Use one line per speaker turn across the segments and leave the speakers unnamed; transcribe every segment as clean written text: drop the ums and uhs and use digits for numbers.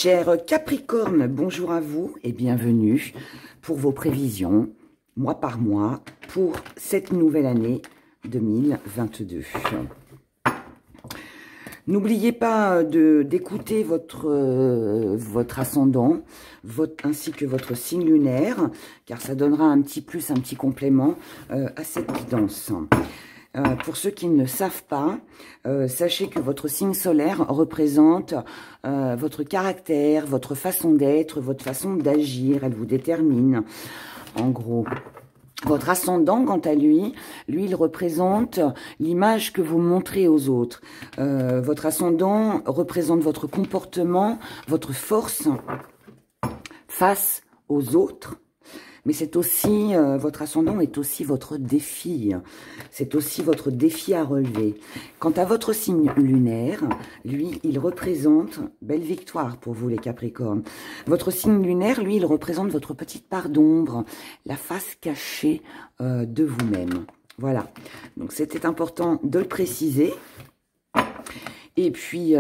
Chers Capricorne, bonjour à vous et bienvenue pour vos prévisions, mois par mois, pour cette nouvelle année 2022. N'oubliez pas d'écouter votre ascendant, ainsi que votre signe lunaire, car ça donnera un petit plus, un petit complément à cette guidance. Pour ceux qui ne savent pas, sachez que votre signe solaire représente votre caractère, votre façon d'être, votre façon d'agir. Elle vous détermine, en gros. Votre ascendant, quant à lui, il représente l'image que vous montrez aux autres. Votre ascendant représente votre comportement, votre force face aux autres. Mais c'est aussi, votre ascendant est aussi votre défi. C'est aussi votre défi à relever. Quant à votre signe lunaire, lui, il représente, belle victoire pour vous les Capricornes. Votre signe lunaire, lui, il représente votre petite part d'ombre, la face cachée de vous-même. Voilà. Donc c'était important de le préciser. Et puis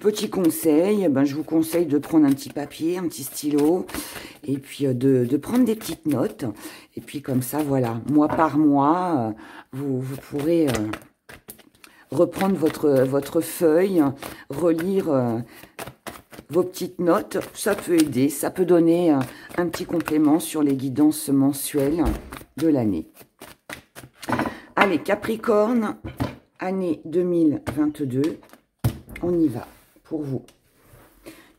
petit conseil, je vous conseille de prendre un petit papier, un petit stylo, et puis de prendre des petites notes. Et puis comme ça, voilà, mois par mois, vous pourrez reprendre votre feuille, relire vos petites notes. Ça peut aider, ça peut donner un petit complément sur les guidances mensuelles de l'année. Allez, Capricorne, année 2022. On y va pour vous.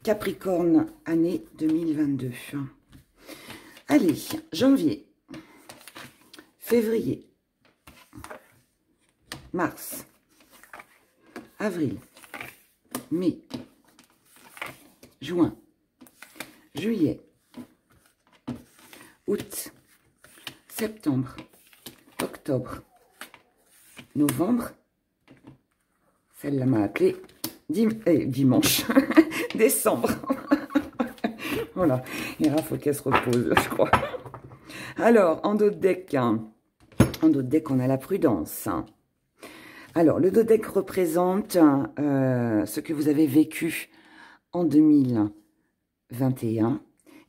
Capricorne, année 2022. Allez, janvier, février, mars, avril, mai, juin, juillet, août, septembre, octobre, novembre. Celle-là m'a appelé dimanche, décembre. Voilà, il faut qu'elle se repose, là, je crois. Alors, en dos de deck, on a la prudence. Alors, le dos de deck représente ce que vous avez vécu en 2021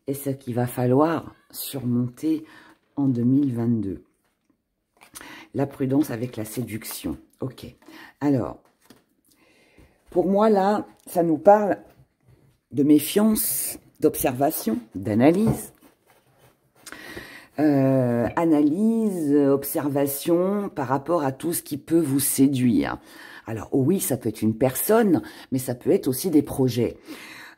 et ce qu'il va falloir surmonter en 2022. La prudence avec la séduction. Ok, alors... Pour moi, là, ça nous parle de méfiance, d'observation, d'analyse. Analyse, observation par rapport à tout ce qui peut vous séduire. Alors, oui, ça peut être une personne, mais ça peut être aussi des projets.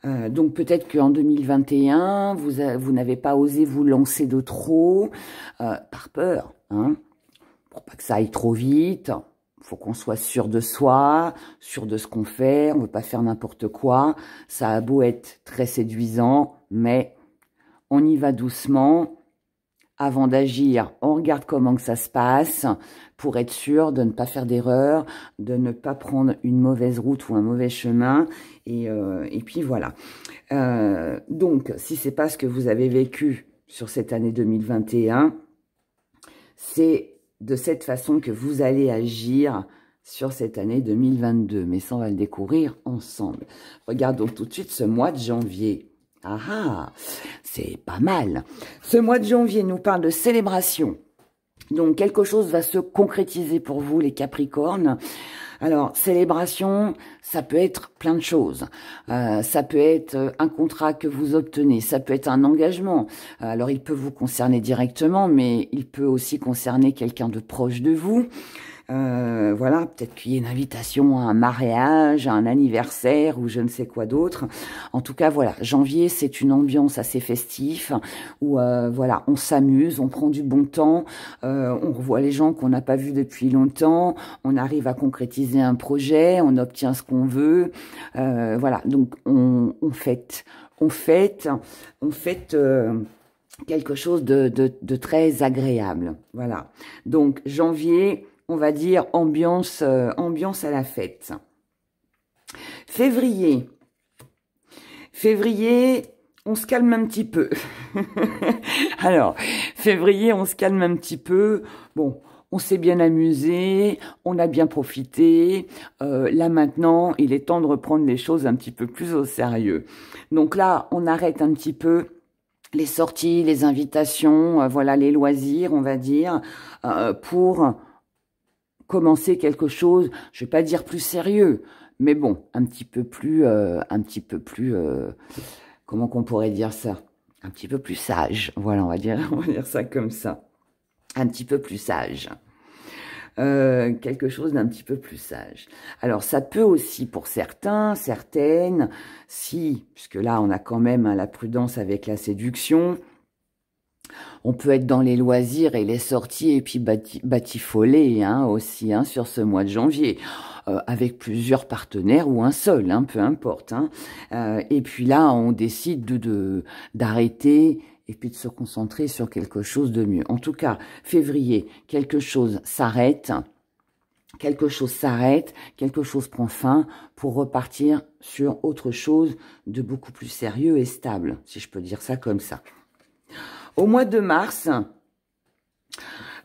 Donc, peut-être qu'en 2021, vous n'avez pas osé vous lancer de trop, par peur, hein, pour pas que ça aille trop vite. Faut qu'on soit sûr de soi, sûr de ce qu'on fait, on ne veut pas faire n'importe quoi. Ça a beau être très séduisant, mais on y va doucement. Avant d'agir, on regarde comment que ça se passe pour être sûr de ne pas faire d'erreur, de ne pas prendre une mauvaise route ou un mauvais chemin. Et puis voilà. Donc, si c'est pas ce que vous avez vécu sur cette année 2021, c'est de cette façon que vous allez agir sur cette année 2022. Mais ça, on va le découvrir ensemble. Regardons tout de suite ce mois de janvier. Ah ah, c'est pas mal. Ce mois de janvier nous parle de célébration. Donc, quelque chose va se concrétiser pour vous, les Capricornes. Alors, célébration, ça peut être plein de choses. Ça peut être un contrat que vous obtenez, ça peut être un engagement. Alors, il peut vous concerner directement, mais il peut aussi concerner quelqu'un de proche de vous. Voilà, peut-être qu'il y a une invitation à un mariage, à un anniversaire ou je ne sais quoi d'autre. En tout cas, voilà, janvier, c'est une ambiance assez festive où, voilà, on s'amuse, on prend du bon temps, on revoit les gens qu'on n'a pas vus depuis longtemps, on arrive à concrétiser un projet, on obtient ce qu'on veut. Voilà, donc on fête quelque chose de très agréable. Voilà, donc janvier... On va dire ambiance à la fête. Février, on se calme un petit peu. Alors, février, on se calme un petit peu. Bon, on s'est bien amusé, on a bien profité. Là maintenant, il est temps de reprendre les choses un petit peu plus au sérieux. Donc là, on arrête un petit peu les sorties, les invitations, voilà, les loisirs, on va dire, pour commencer quelque chose, je vais pas dire plus sérieux, mais bon, un petit peu plus, comment qu'on pourrait dire ça? Un petit peu plus sage, voilà, on va dire ça comme ça. Un petit peu plus sage. Quelque chose d'un petit peu plus sage. Alors, ça peut aussi, pour certains, certaines, si, puisque là, on a quand même la prudence avec la séduction, on peut être dans les loisirs et les sorties et puis batifoler aussi sur ce mois de janvier, avec plusieurs partenaires ou un seul, peu importe. Et puis là, on décide d'arrêter et puis de se concentrer sur quelque chose de mieux. En tout cas, février, quelque chose s'arrête, quelque chose prend fin pour repartir sur autre chose de beaucoup plus sérieux et stable, si je peux dire ça comme ça. Au mois de mars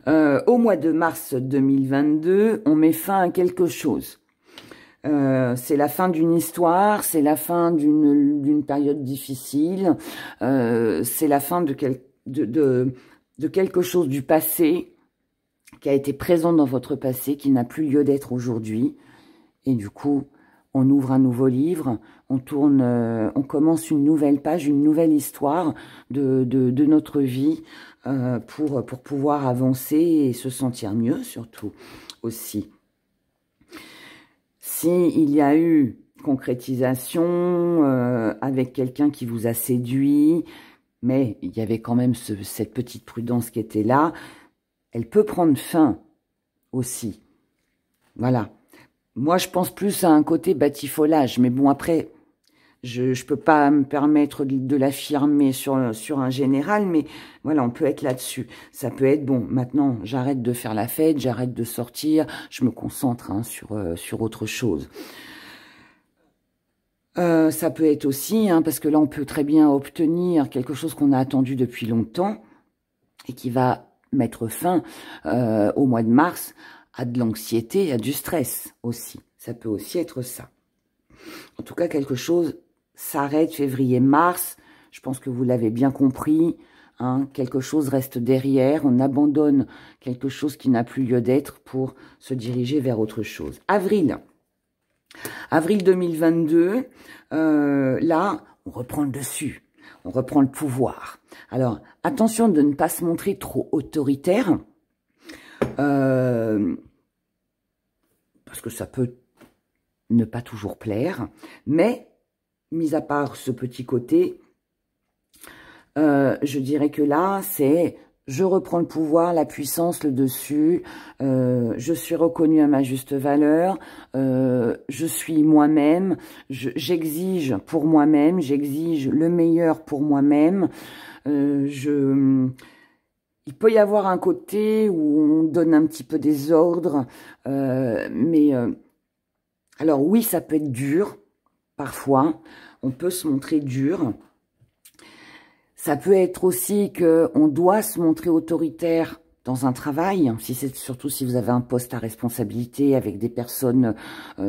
2022, on met fin à quelque chose. C'est la fin d'une histoire, c'est la fin d'une période difficile, c'est la fin de quelque chose du passé qui a été présent dans votre passé, qui n'a plus lieu d'être aujourd'hui. Et du coup, on ouvre un nouveau livre, on commence une nouvelle page, une nouvelle histoire de notre vie pour pouvoir avancer et se sentir mieux, surtout aussi. S'il y a eu concrétisation avec quelqu'un qui vous a séduit, mais il y avait quand même cette petite prudence qui était là, elle peut prendre fin aussi. Voilà. Moi, je pense plus à un côté batifolage, mais bon, après, je peux pas me permettre de l'affirmer sur un général, mais voilà, on peut être là-dessus. Ça peut être, bon, maintenant, j'arrête de faire la fête, j'arrête de sortir, je me concentre sur autre chose. Ça peut être aussi, parce que là, on peut très bien obtenir quelque chose qu'on a attendu depuis longtemps et qui va mettre fin au mois de mars à de l'anxiété, à du stress aussi. Ça peut aussi être ça. En tout cas, quelque chose s'arrête février-mars. Je pense que vous l'avez bien compris. Quelque chose reste derrière. On abandonne quelque chose qui n'a plus lieu d'être pour se diriger vers autre chose. Avril 2022, là, on reprend le dessus. On reprend le pouvoir. Alors, attention de ne pas se montrer trop autoritaire. Parce que ça peut ne pas toujours plaire. Mais, mis à part ce petit côté, je dirais que là, c'est... Je reprends le pouvoir, la puissance, le dessus. Je suis reconnue à ma juste valeur. Je suis moi-même. J'exige pour moi-même. J'exige le meilleur pour moi-même. Il peut y avoir un côté où on donne un petit peu des ordres. Alors oui, ça peut être dur. Parfois, on peut se montrer dur. Ça peut être aussi qu'on doit se montrer autoritaire dans un travail, surtout si vous avez un poste à responsabilité avec des personnes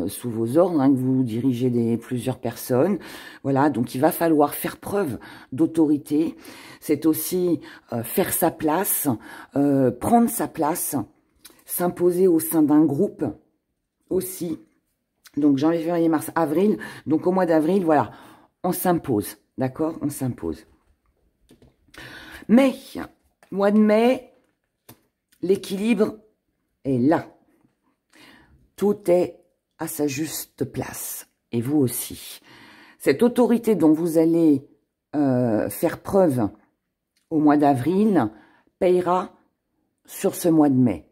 sous vos ordres, que vous dirigez plusieurs personnes. Voilà, donc il va falloir faire preuve d'autorité. C'est aussi faire sa place, prendre sa place, s'imposer au sein d'un groupe aussi. Donc janvier, février, mars, avril. Donc au mois d'avril, voilà, on s'impose, d'accord? On s'impose. Mais, mois de mai, l'équilibre est là. Tout est à sa juste place. Et vous aussi. Cette autorité dont vous allez faire preuve au mois d'avril payera sur ce mois de mai.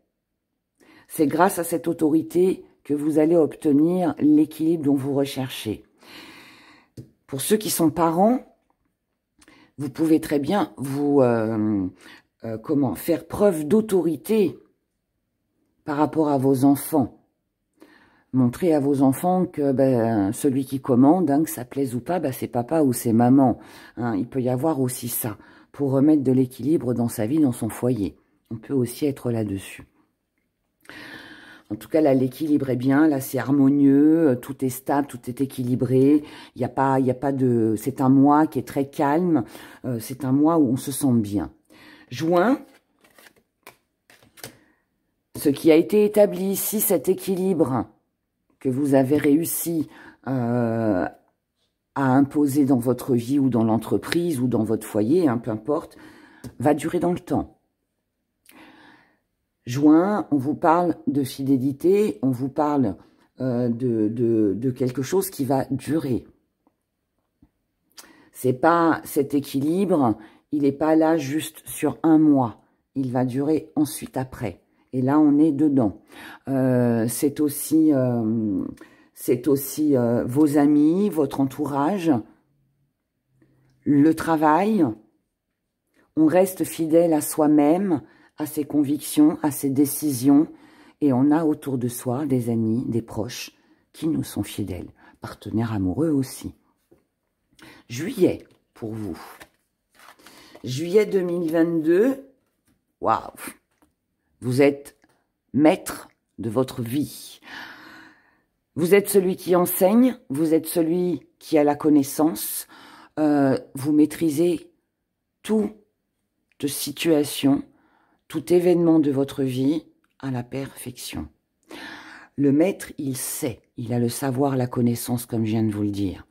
C'est grâce à cette autorité que vous allez obtenir l'équilibre dont vous recherchez. Pour ceux qui sont parents, vous pouvez très bien faire preuve d'autorité par rapport à vos enfants. Montrer à vos enfants que celui qui commande, que ça plaise ou pas, c'est papa ou c'est maman. Il peut y avoir aussi ça, pour remettre de l'équilibre dans sa vie, dans son foyer. On peut aussi être là-dessus. En tout cas, là, l'équilibre est bien. Là, c'est harmonieux. Tout est stable, tout est équilibré. Il y a pas de... C'est un mois qui est très calme. C'est un mois où on se sent bien. Juin, ce qui a été établi ici, cet équilibre que vous avez réussi à imposer dans votre vie ou dans l'entreprise ou dans votre foyer, hein, peu importe, va durer dans le temps. Juin, on vous parle de fidélité, on vous parle de quelque chose qui va durer. C'est pas cet équilibre, il n'est pas là juste sur un mois, il va durer ensuite après. Et là, on est dedans. C'est aussi vos amis, votre entourage, le travail. On reste fidèle à soi-même, à ses convictions, à ses décisions. Et on a autour de soi des amis, des proches qui nous sont fidèles. Partenaires amoureux aussi. Juillet, pour vous. Juillet 2022. Waouh! Vous êtes maître de votre vie. Vous êtes celui qui enseigne, vous êtes celui qui a la connaissance. Vous maîtrisez toute situation, tout événement de votre vie à la perfection. Le maître, il sait, il a le savoir, la connaissance, comme je viens de vous le dire.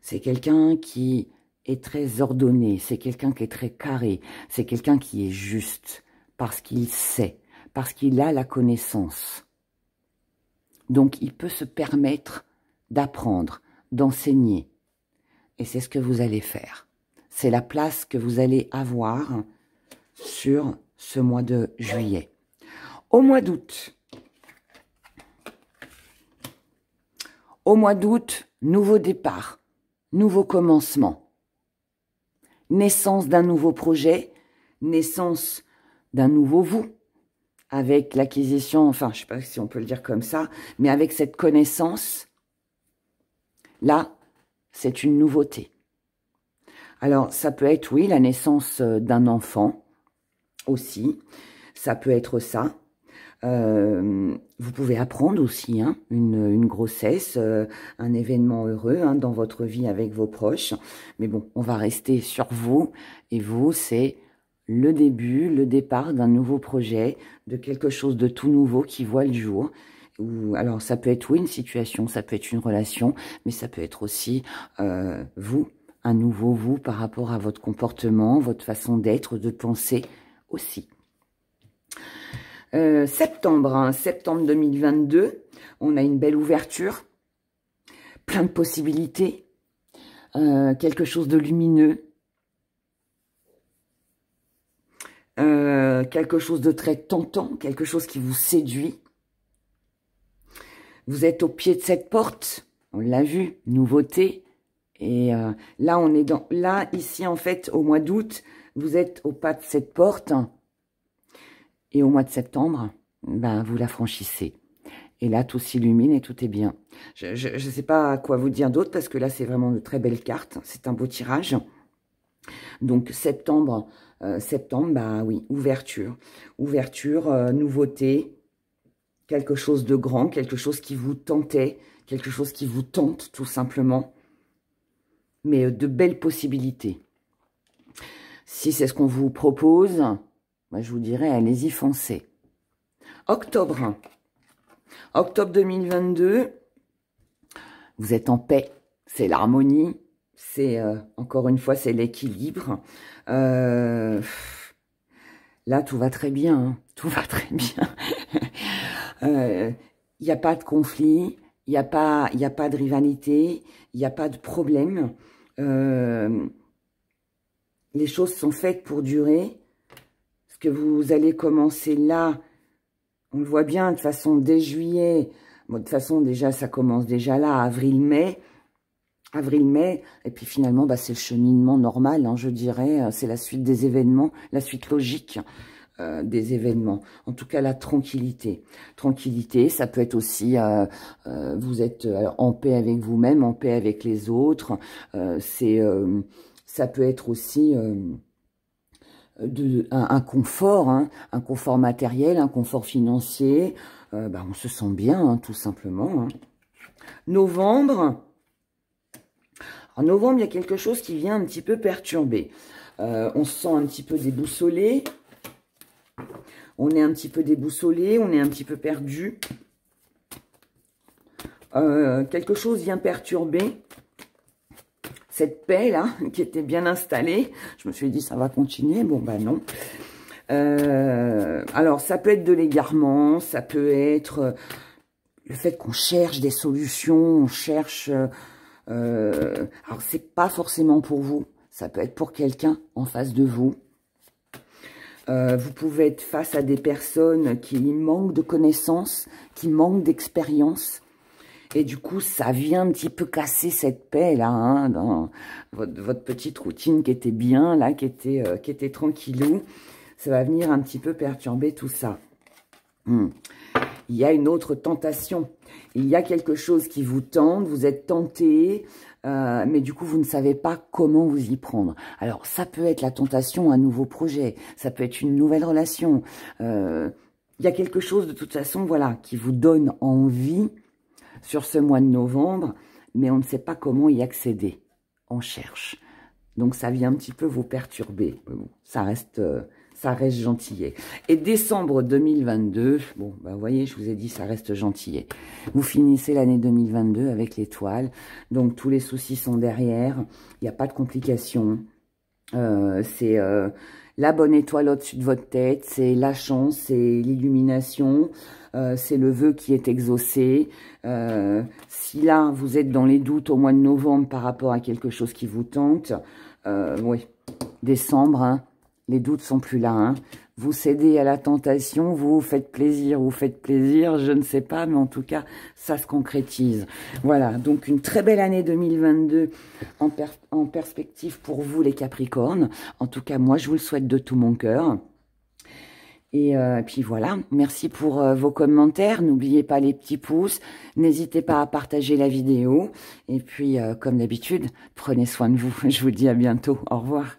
C'est quelqu'un qui est très ordonné, c'est quelqu'un qui est très carré, c'est quelqu'un qui est juste, parce qu'il sait, parce qu'il a la connaissance. Donc, il peut se permettre d'apprendre, d'enseigner. Et c'est ce que vous allez faire. C'est la place que vous allez avoir sur ce mois de juillet. Au mois d'août. Au mois d'août, nouveau départ, nouveau commencement. Naissance d'un nouveau projet, naissance d'un nouveau vous. Avec l'acquisition, enfin, je ne sais pas si on peut le dire comme ça, mais avec cette connaissance, là, c'est une nouveauté. Alors, ça peut être, oui, la naissance d'un enfant aussi. Ça peut être ça. Vous pouvez apprendre aussi hein, une grossesse, un événement heureux hein, dans votre vie avec vos proches. Mais bon, on va rester sur vous. Et vous, c'est le début, le départ d'un nouveau projet, de quelque chose de tout nouveau qui voit le jour. Alors, ça peut être, oui, une situation, ça peut être une relation, mais ça peut être aussi vous, un nouveau vous par rapport à votre comportement, votre façon d'être, de penser aussi. Septembre, hein, septembre 2022, on a une belle ouverture, plein de possibilités, quelque chose de lumineux, quelque chose de très tentant, quelque chose qui vous séduit. Vous êtes au pied de cette porte, on l'a vu, nouveauté. Et là, on est dans, là, ici, en fait, au mois d'août, vous êtes au pas de cette porte. Et au mois de septembre, ben, vous la franchissez. Et là, tout s'illumine et tout est bien. Je ne sais pas quoi vous dire d'autre parce que là, c'est vraiment de très belles cartes. C'est un beau tirage. Donc, septembre, bah oui, ouverture. Ouverture, nouveauté, quelque chose de grand, quelque chose qui vous tentait, quelque chose qui vous tente tout simplement. Mais de belles possibilités. Si c'est ce qu'on vous propose, bah, je vous dirais, allez-y, foncez. Octobre. Octobre 2022, vous êtes en paix, c'est l'harmonie, c'est, encore une fois, c'est l'équilibre. Là, tout va très bien, hein, tout va très bien. Il n'y a pas de conflit, il n'y a pas de rivalité, il n'y a pas de problème. Les choses sont faites pour durer. Ce que vous allez commencer là, on le voit bien, de toute façon, dès juillet, bon, de toute façon, déjà, ça commence déjà là, avril-mai, et puis finalement, bah, c'est le cheminement normal, hein, je dirais, c'est la suite des événements, la suite logique des événements. En tout cas, la tranquillité. Tranquillité, ça peut être aussi, vous êtes en paix avec vous-même, en paix avec les autres, ça peut être aussi... un confort, hein, un confort matériel, un confort financier. On se sent bien, hein, tout simplement. Hein. Novembre. En novembre, il y a quelque chose qui vient un petit peu perturber. On se sent un petit peu déboussolé. On est un petit peu déboussolé, on est un petit peu perdu. Quelque chose vient perturber cette paix là, qui était bien installée. Je me suis dit, ça va continuer. Bon, bah non. Alors, ça peut être de l'égarement, ça peut être le fait qu'on cherche des solutions, on cherche... alors, c'est pas forcément pour vous. Ça peut être pour quelqu'un en face de vous. Vous pouvez être face à des personnes qui manquent de connaissances, qui manquent d'expérience. Et du coup, ça vient un petit peu casser cette paix là, hein, dans votre petite routine qui était bien, là, qui était tranquillou. Ça va venir un petit peu perturber tout ça. Il y a une autre tentation. Il y a quelque chose qui vous tente, vous êtes tenté, mais du coup, vous ne savez pas comment vous y prendre. Alors, ça peut être la tentation à un nouveau projet, ça peut être une nouvelle relation. Il y a quelque chose, de toute façon, voilà, qui vous donne envie sur ce mois de novembre, mais on ne sait pas comment y accéder. On cherche. Donc, ça vient un petit peu vous perturber. Ça reste gentillet. Et décembre 2022, bon, vous voyez, je vous ai dit, ça reste gentillet. Vous finissez l'année 2022 avec l'étoile. Donc, tous les soucis sont derrière. Il n'y a pas de complications. C'est la bonne étoile au-dessus de votre tête. C'est la chance, c'est l'illumination. C'est le vœu qui est exaucé. Si là, vous êtes dans les doutes au mois de novembre par rapport à quelque chose qui vous tente, oui, décembre, hein, les doutes sont plus là. Hein. Vous cédez à la tentation, vous faites plaisir, je ne sais pas, mais en tout cas, ça se concrétise. Voilà, donc une très belle année 2022 en perspective pour vous, les Capricornes. En tout cas, moi, je vous le souhaite de tout mon cœur. Et puis voilà, merci pour vos commentaires. N'oubliez pas les petits pouces. N'hésitez pas à partager la vidéo. Et puis, comme d'habitude, prenez soin de vous. Je vous dis à bientôt. Au revoir.